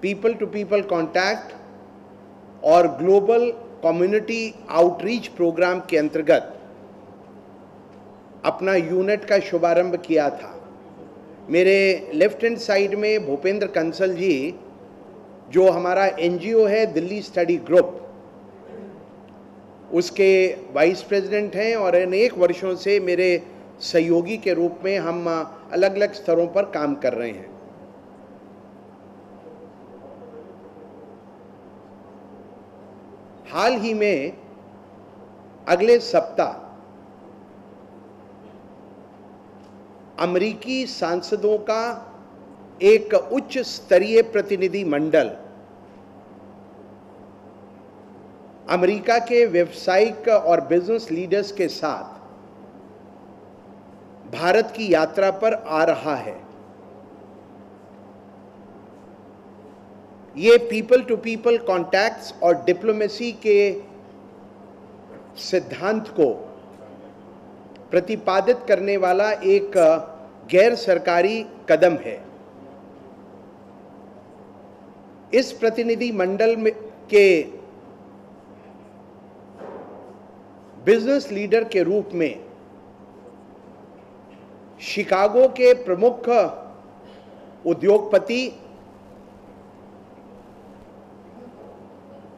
People to people contact और global community outreach programme के अंतर्गत अपना यूनिट का शुभारंभ किया था। मेरे लेफ्ट हैंड साइड में भूपेंद्र कंसल जी, जो हमारा एनजीओ है दिल्ली स्टडी ग्रुप, उसके वाइस प्रेसिडेंट हैं और अनेक वर्षों से मेरे सहयोगी के रूप में हम अलग अलग स्तरों पर काम कर रहे हैं। हाल ही में अगले सप्ताह अमेरिकी सांसदों का एक उच्च स्तरीय प्रतिनिधि मंडल अमेरिका के व्यावसायिक और बिजनेस लीडर्स के साथ भारत की यात्रा पर आ रहा है। ये पीपल टू पीपल कॉन्टैक्ट्स और डिप्लोमेसी के सिद्धांत को प्रतिपादित करने वाला एक गैर सरकारी कदम है। इस प्रतिनिधि मंडल के बिजनेस लीडर के रूप में शिकागो के प्रमुख उद्योगपति,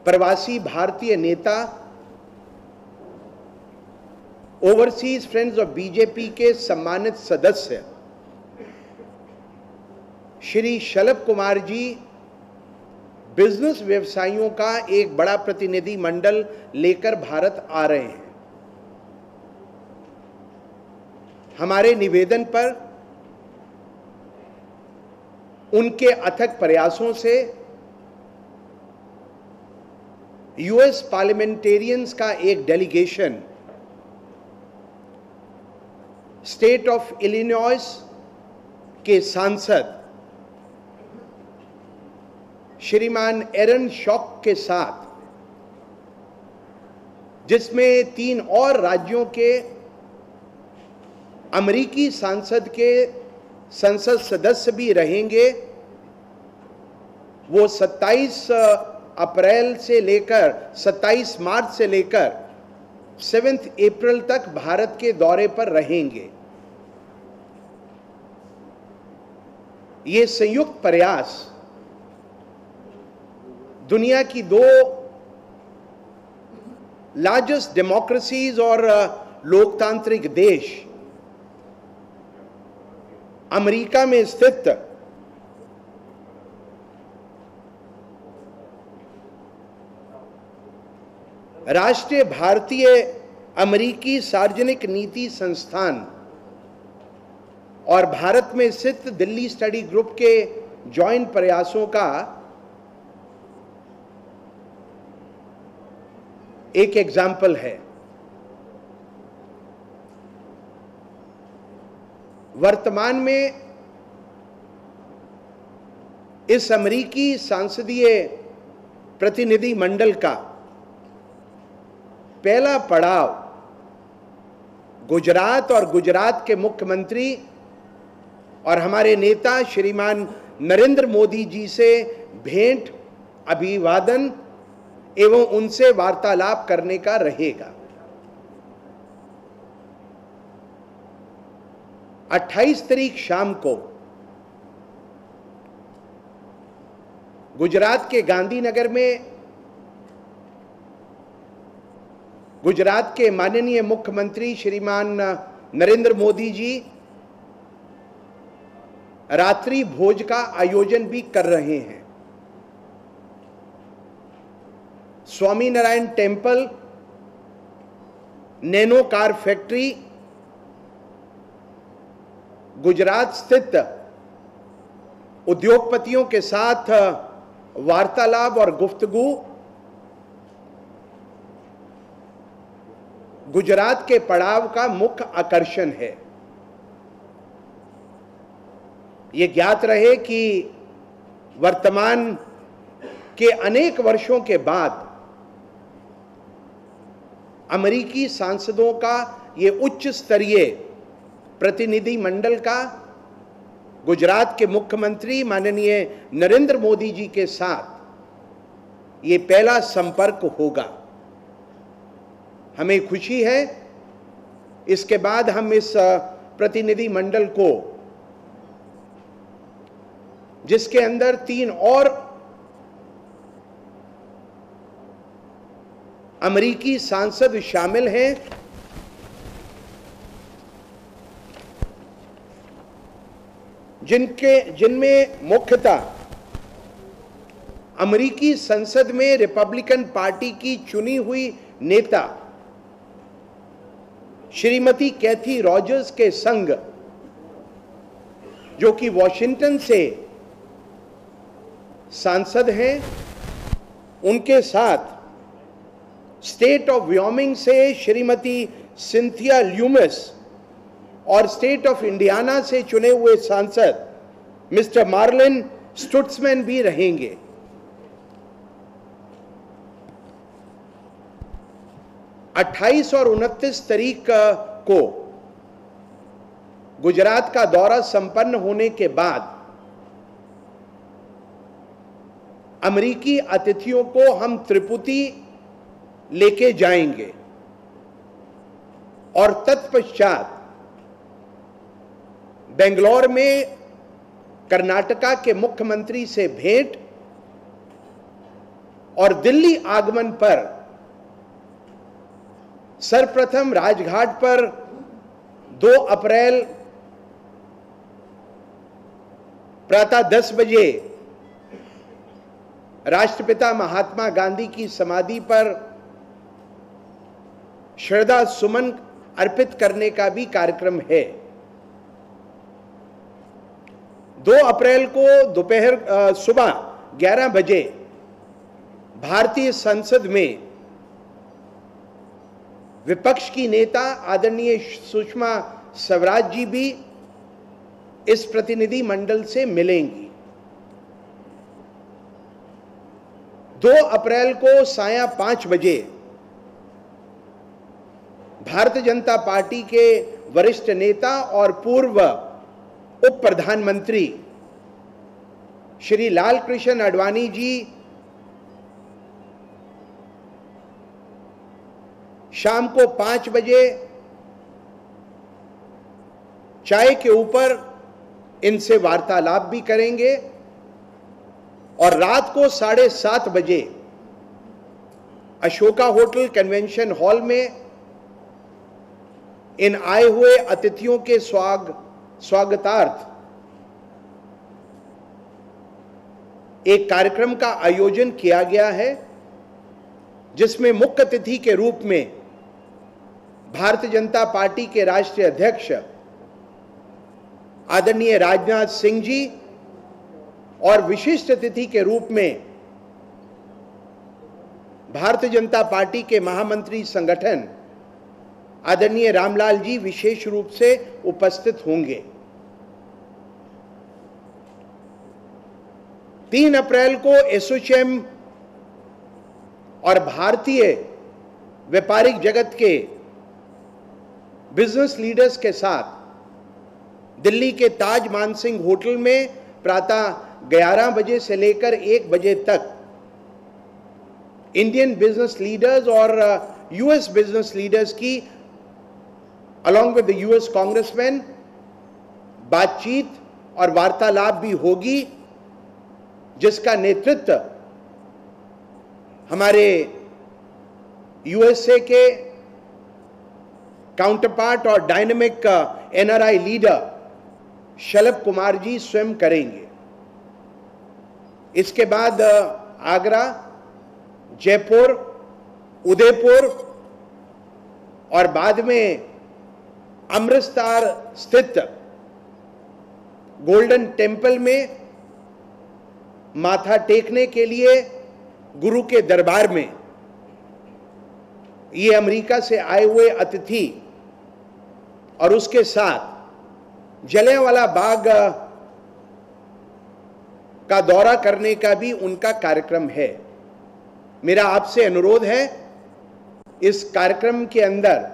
प्रवासी भारतीय नेता, ओवरसीज फ्रेंड्स ऑफ बीजेपी के सम्मानित सदस्य श्री शलभ कुमार जी बिजनेस व्यवसायियों का एक बड़ा प्रतिनिधि मंडल लेकर भारत आ रहे हैं। हमारे निवेदन पर उनके अथक प्रयासों से यूएस पार्लियामेंटेरियंस का एक डेलीगेशन स्टेट ऑफ इलिनॉइस के सांसद श्रीमान एरन शॉक के साथ, जिसमें 3 और राज्यों के अमेरिकी सांसद के संसद सदस्य भी रहेंगे, वो 27 अप्रैल से लेकर 27 मार्च से लेकर 7 अप्रैल तक भारत के दौरे पर रहेंगे। ये संयुक्त प्रयास दुनिया की 2 लार्जेस्ट डेमोक्रेसीज और लोकतांत्रिक देश अमेरिका में स्थित राष्ट्रीय भारतीय अमेरिकी सार्वजनिक नीति संस्थान और भारत में स्थित दिल्ली स्टडी ग्रुप के जॉइंट प्रयासों का एक एग्जाम्पल है। वर्तमान में इस अमेरिकी सांसदीय प्रतिनिधि मंडल का पहला पड़ाव गुजरात और गुजरात के मुख्यमंत्री और हमारे नेता श्रीमान नरेंद्र मोदी जी से भेंट, अभिवादन एवं उनसे वार्तालाप करने का रहेगा। 28 तारीख शाम को गुजरात के गांधीनगर में गुजरात के माननीय मुख्यमंत्री श्रीमान नरेंद्र मोदी जी रात्रि भोज का आयोजन भी कर रहे हैं। Swaminarayan temple, nano car factory, Gujarat स्थित उद्योगपतियों के साथ वार्तालाप और गुफ्तगू गुजरात के पड़ाव का मुख्य आकर्षण है। ये ज्ञात रहे कि वर्तमान के अनेक वर्षों के बाद अमेरिकी सांसदों का ये उच्च स्तरीय प्रतिनिधि मंडल का गुजरात के मुख्यमंत्री माननीय नरेंद्र मोदी जी के साथ ये पहला संपर्क होगा। हमें खुशी है। इसके बाद हम इस प्रतिनिधि मंडल को, जिसके अंदर 3 और अमेरिकी सांसद शामिल हैं, जिनमें मुख्यतः अमेरिकी संसद में रिपब्लिकन पार्टी की चुनी हुई नेता श्रीमती कैथी रॉजर्स के संग, जो कि वॉशिंगटन से सांसद हैं, उनके साथ स्टेट ऑफ व्योमिंग से श्रीमती सिंथिया ल्यूमिस और स्टेट ऑफ इंडियाना से चुने हुए सांसद मिस्टर मार्लिन स्टुट्समैन भी रहेंगे। अट्ठाईस और 29 तारीख को गुजरात का दौरा संपन्न होने के बाद अमेरिकी अतिथियों को हम त्रिपुटी लेके जाएंगे और तत्पश्चात बेंगलोर में कर्नाटका के मुख्यमंत्री से भेंट और दिल्ली आगमन पर सर्वप्रथम राजघाट पर 2 अप्रैल प्रातः 10 बजे राष्ट्रपिता महात्मा गांधी की समाधि पर श्रद्धा सुमन अर्पित करने का भी कार्यक्रम है। 2 अप्रैल को सुबह 11 बजे भारतीय संसद में विपक्ष की नेता आदरणीय सुषमा स्वराज जी भी इस प्रतिनिधि मंडल से मिलेंगी। 2 अप्रैल को साया 5 बजे भारतीय जनता पार्टी के वरिष्ठ नेता और पूर्व उप प्रधानमंत्री श्री लाल कृष्ण आडवाणी जी शाम को 5 बजे चाय के ऊपर इनसे वार्तालाप भी करेंगे और रात को 7:30 बजे अशोका होटल कन्वेंशन हॉल में इन आए हुए अतिथियों के स्वागतार्थ एक कार्यक्रम का आयोजन किया गया है, जिसमें मुख्य अतिथि के रूप में भारतीय जनता पार्टी के राष्ट्रीय अध्यक्ष आदरणीय राजनाथ सिंह जी और विशिष्ट अतिथि के रूप में भारतीय जनता पार्टी के महामंत्री संगठन आदरणीय रामलाल जी विशेष रूप से उपस्थित होंगे। 3 अप्रैल को एसोचैम और भारतीय व्यापारिक जगत के बिजनेस लीडर्स के साथ दिल्ली के ताज मानसिंह होटल में प्रातः 11 बजे से लेकर 1 बजे तक इंडियन बिजनेस लीडर्स और यूएस बिजनेस लीडर्स की along with the US congressman बातचीत और वार्तालाप भी होगी, जिसका नेतृत्व हमारे यूएसए के काउंटरपार्ट और dynamic NRI leader Shalabh Kumar ji स्वयं करेंगे। इसके बाद आगरा, जयपुर, उदयपुर और बाद में अमृतसर स्थित गोल्डन टेम्पल में माथा टेकने के लिए गुरु के दरबार में ये अमेरिका से आए हुए अतिथि और उसके साथ जलियांवाला बाग का दौरा करने का भी उनका कार्यक्रम है। मेरा आपसे अनुरोध है, इस कार्यक्रम के अंदर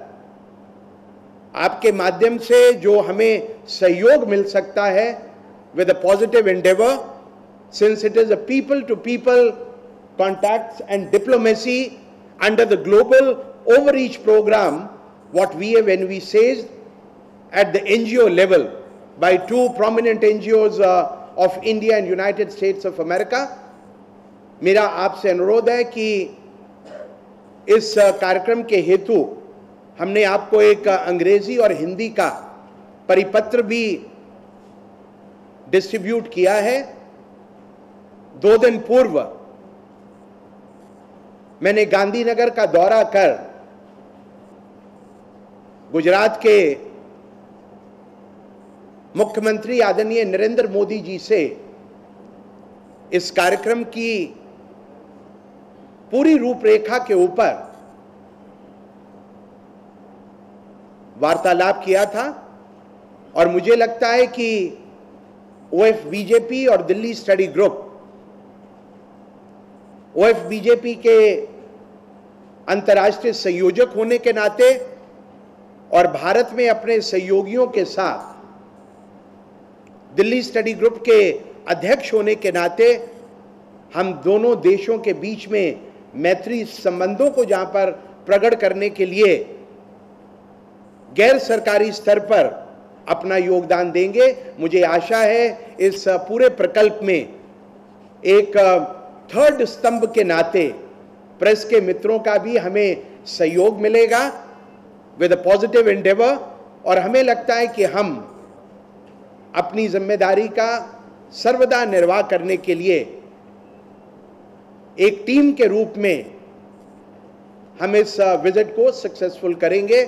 आपके माध्यम से जो हमें सहयोग मिल सकता है with a positive endeavor, since it is a people-to-people contacts and diplomacy under the global overreach program, what we have envisaged at the NGO level by two prominent NGOs of India and United States of America. मेरा आपसे अनुरोध है कि इस कार्यक्रम के हेतु हमने आपको एक अंग्रेजी और हिंदी का परिपत्र भी डिस्ट्रीब्यूट किया है। 2 दिन पूर्व मैंने गांधीनगर का दौरा कर गुजरात के मुख्यमंत्री आदरणीय नरेंद्र मोदी जी से इस कार्यक्रम की पूरी रूपरेखा के ऊपर वार्तालाप किया था और मुझे लगता है कि ओएफ बीजेपी और Delhi study group, of BJP के अंतर्राष्ट्रीय संयोजक होने के नाते और भारत में अपने सहयोगियों के साथ दिल्ली स्टडी ग्रुप के अध्यक्ष होने के नाते हम दोनों देशों के बीच में मैत्री संबंधों को जहां पर प्रकट करने के लिए गैर सरकारी स्तर पर अपना योगदान देंगे। मुझे आशा है इस पूरे प्रकल्प में एक थर्ड स्तंभ के नाते प्रेस के मित्रों का भी हमें सहयोग मिलेगा विद अ पॉजिटिव एंडेवर, और हमें लगता है कि हम अपनी जिम्मेदारी का सर्वदा निर्वाह करने के लिए एक टीम के रूप में हम इस विजिट को सक्सेसफुल करेंगे।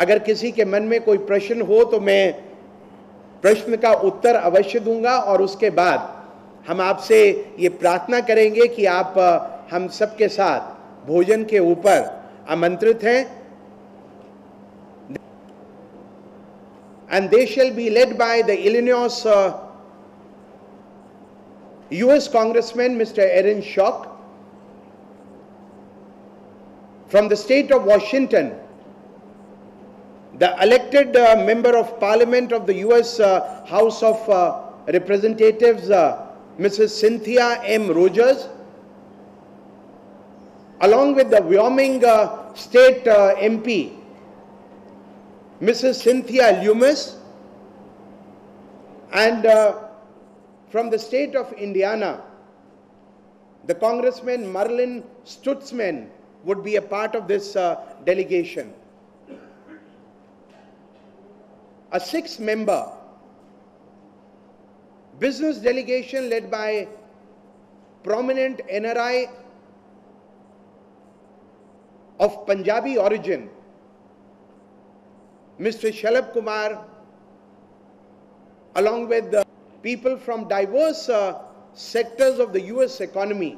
अगर किसी के मन में कोई प्रश्न हो तो मैं प्रश्न का उत्तर अवश्य दूंगा और उसके बाद हम आपसे ये प्रार्थना करेंगे कि आप हम सबके साथ भोजन के ऊपर आमंत्रित हैं। And they shall be led by the Illinois US Congressman Mr. Aaron Schock. From the state of Washington, the elected member of Parliament of the US House of Representatives, Mrs. Cynthia M. Rogers, along with the Wyoming State MP, Mrs. Cynthia Loomis, and from the state of Indiana, the Congressman Marlin Stutzman would be a part of this delegation. A 6-member business delegation led by prominent NRI of Punjabi origin, Mr. Shalabh Kumar, along with the people from diverse sectors of the US economy,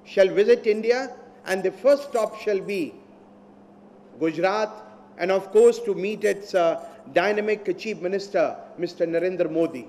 shall visit India, and the first stop shall be Gujarat, and of course to meet its dynamic Chief Minister, Mr. Narendra Modi.